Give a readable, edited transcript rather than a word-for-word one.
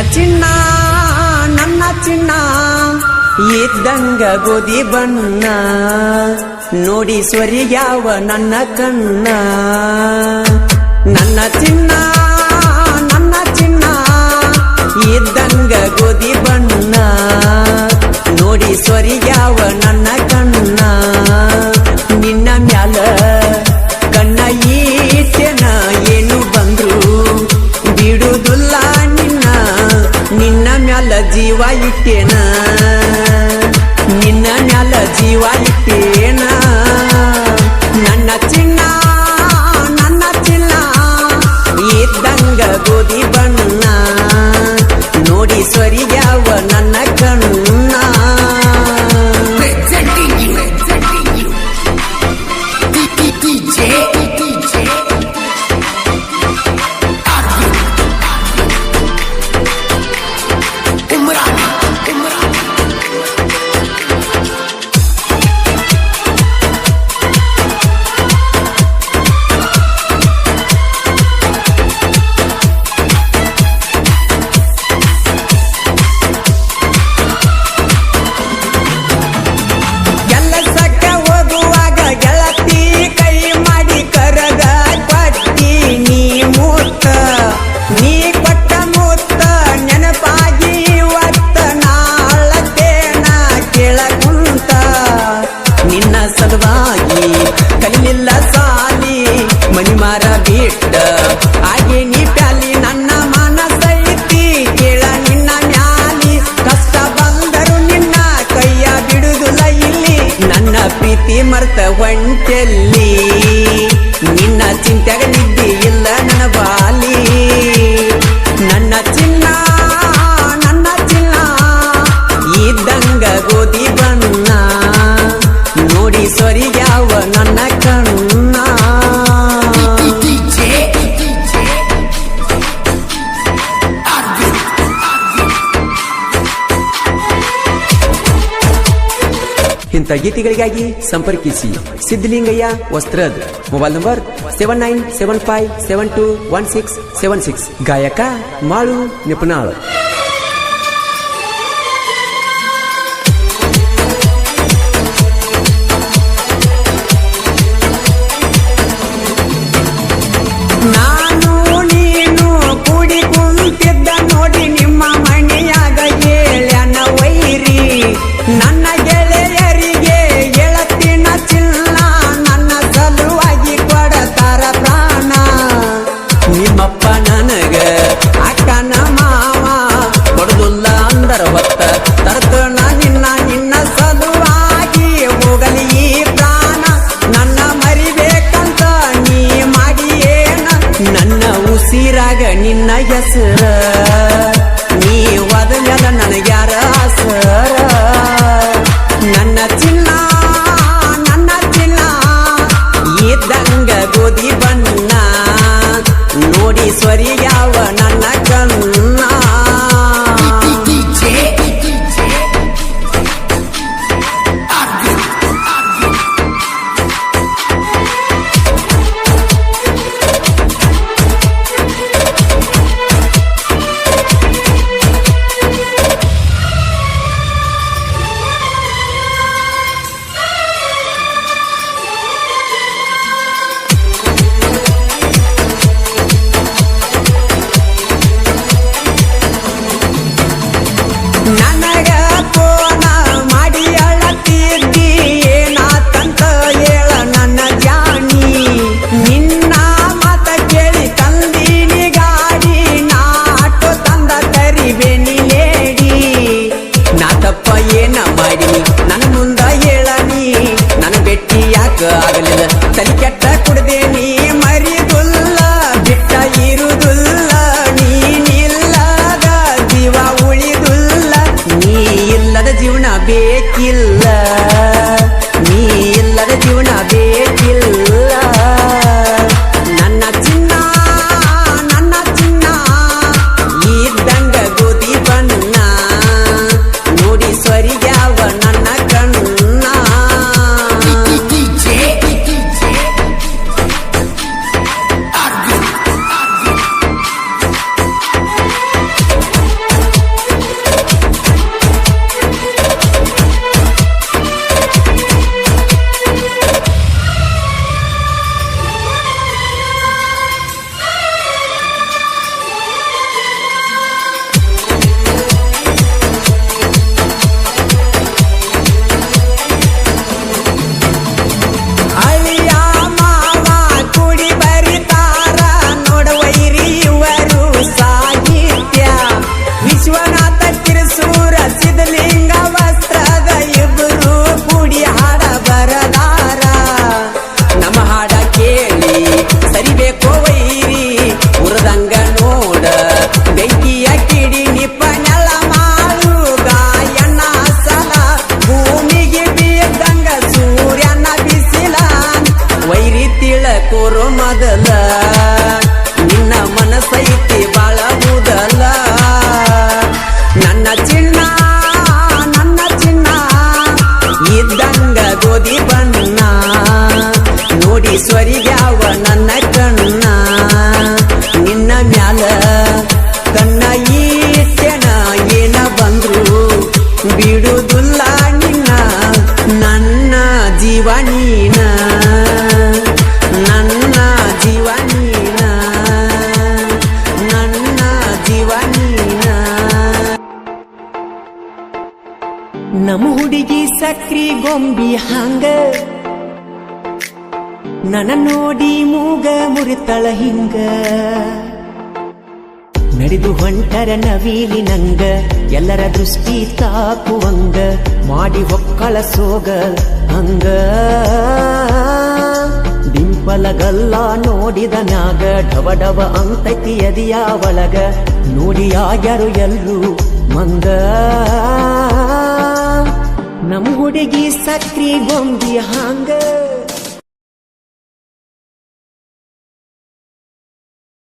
ಚಿನ್ನ ನನ್ನ ಚಿನ್ನ ಇದ್ದಂಗ ಗೋಧಿ ಬಣ್ಣ ನೋಡಿ ಸ್ವರಿಗ್ಯಾವ ನನ್ನ ಕಣ್ಣ ನನ್ನ ಚಿನ್ನ ಇದ್ದಂಗ ಗೋಧಿ ಬಣ್ಣ ನೋಡಿ ಸ್ವರಿಗ್ಯಾವ ನನ್ನ ಕಣ್ಣ ನಿನ್ನ ಮ್ಯಾಲ ಕಣ್ಣ ಈಟೆನ ಏನು ಬಂದ್ರು ಬಿಡುವುದಿಲ್ಲ ನಿನ್ನ ಮ್ಯಾಲ ಜೀವ ಇಟ್ಟೇನ ನಿನ್ನ ಮ್ಯಾಲ ಜೀವ ಇಟ್ಟೇನ ನನ್ನ ಚಿನ್ನ ಇದ್ದಂಗ ಗೋಧಿ ಬಣ್ಣ ನೋಡಿ ಸ್ವರಿಗ್ಯಾವ ನನ್ನ ಕಣ್ಣ ಸಲುವಾಗಿ ಕಲಿಲಿಲ್ಲ ಸಾಲಿ ಮನಿ ಮಾರ ಬಿಟ್ಟ ಹಾಗೆ ನೀ ಪ್ಯಾಲಿ ನನ್ನ ಮನಸೈತಿ ಕೇಳ ನಿನ್ನ ಮ್ಯಾಲಿ ಕಷ್ಟ ಬಂದರು ನಿನ್ನ ಕೈಯ ಬಿಡುವುದಿಲ್ಲ ಇಲ್ಲಿ ನನ್ನ ಪ್ರೀತಿ ಮರ್ತ ಹೊಂಟೆಲ್ಲಿ ನಿನ್ನ ಚಿಂತೆಗ ನಿದ್ದೆ ಇಲ್ಲ ನನ್ನ ಬಾಲಿ ನನ್ನ ಚಿನ್ನ ಇದ್ದಂಗ ಗೋಧಿ ಬಣ್ಣ ನೋಡಿ ಸ್ವರಿಗ್ಯಾವ ನನ್ನ ಕಣ್ಣ ಇಂಥ ಗೀತೆಗಳಿಗಾಗಿ ಸಂಪರ್ಕಿಸಿ ಸಿದ್ಧಲಿಂಗಯ್ಯ ವಸ್ತ್ರದ್ ಮೊಬೈಲ್ ನಂಬರ್ 7975721676 ಗಾಯಕ ಮಾಳು ನಿಪುಣಾಳ್. ನಾನು ನೀನು ಕೂಡಿ ಕುಂತಿದ್ದ ನೋಡಿ ನಿಮ್ಮ ಮನೆಯಾಗ ಹೇಳ್ಯಾನ ವೈರಿ ನನ್ನ ಗೆಳೆಯರಿಗೆ ಗೆಳತಿನ ಚಿನ್ನ ನನ್ನ ಸಲುವಾಗಿ ಕೊಡತಾರ ಪ್ರಾಣ ನಿಮ್ಮಪ್ಪ ನನಗ ಅಕ್ಕನ ಮಾವ ಕೊಡುದಿಲ್ಲ ಅಂದರ ಹೊತ್ತ ತರ್ತನ ನಿನ್ನ ಸಲುವಾಗಿ ಹೋಗಲಿ ಈ ಪ್ರಾಣ ನನ್ನ ಮರಿಬೇಕಂತ ನೀ ಮಾಡಿಯೇನ ನನ್ನ ಉಸಿರಾಗ ನಿನ್ನ ಹೆಸರ ನೀ ಹೋದ ಮ್ಯಾಲ ನನಗ್ಯಾರ ಆಸರ ನನ್ನ ಚಿನ್ನ ಇದ್ದಂಗ ಗೋಧಿ ಬಣ್ಣ ನೋಡಿ ಸ್ವರಿಗ್ಯಾವ ನನ್ನ ಕಣ್ಣ ಸಕ್ರಿ ಗೊಂಬಿ ಹಂಗ ನನ್ನ ನೋಡಿ ಮೂಗ ಮುರಿತಳ ಹಿಂಗ ನಡೆದು ಹೊಂಟರ ನವೀಲಿ ನಂಗ ಎಲ್ಲರ ದೃಷ್ಟಿ ತಾಕುವಂಗ ಮಾಡಿ ಹೊಕ್ಕಳ ಸೋಗ ಹಂಗ ಡಿಂಪಲಗಲ್ಲ ನೋಡಿದ ಮ್ಯಾಗ ಡವ ಡವ ಅಂತೈತಿ ಎದಿಯ ಒಳಗ ನೋಡಿ ಆಗ್ಯಾರು ಎಲ್ರು ಮಂಗ ನಮ್ ಹುಡುಗಿ ಸಕ್ರಿ ಗೊಂಬಿ ಹಂಗ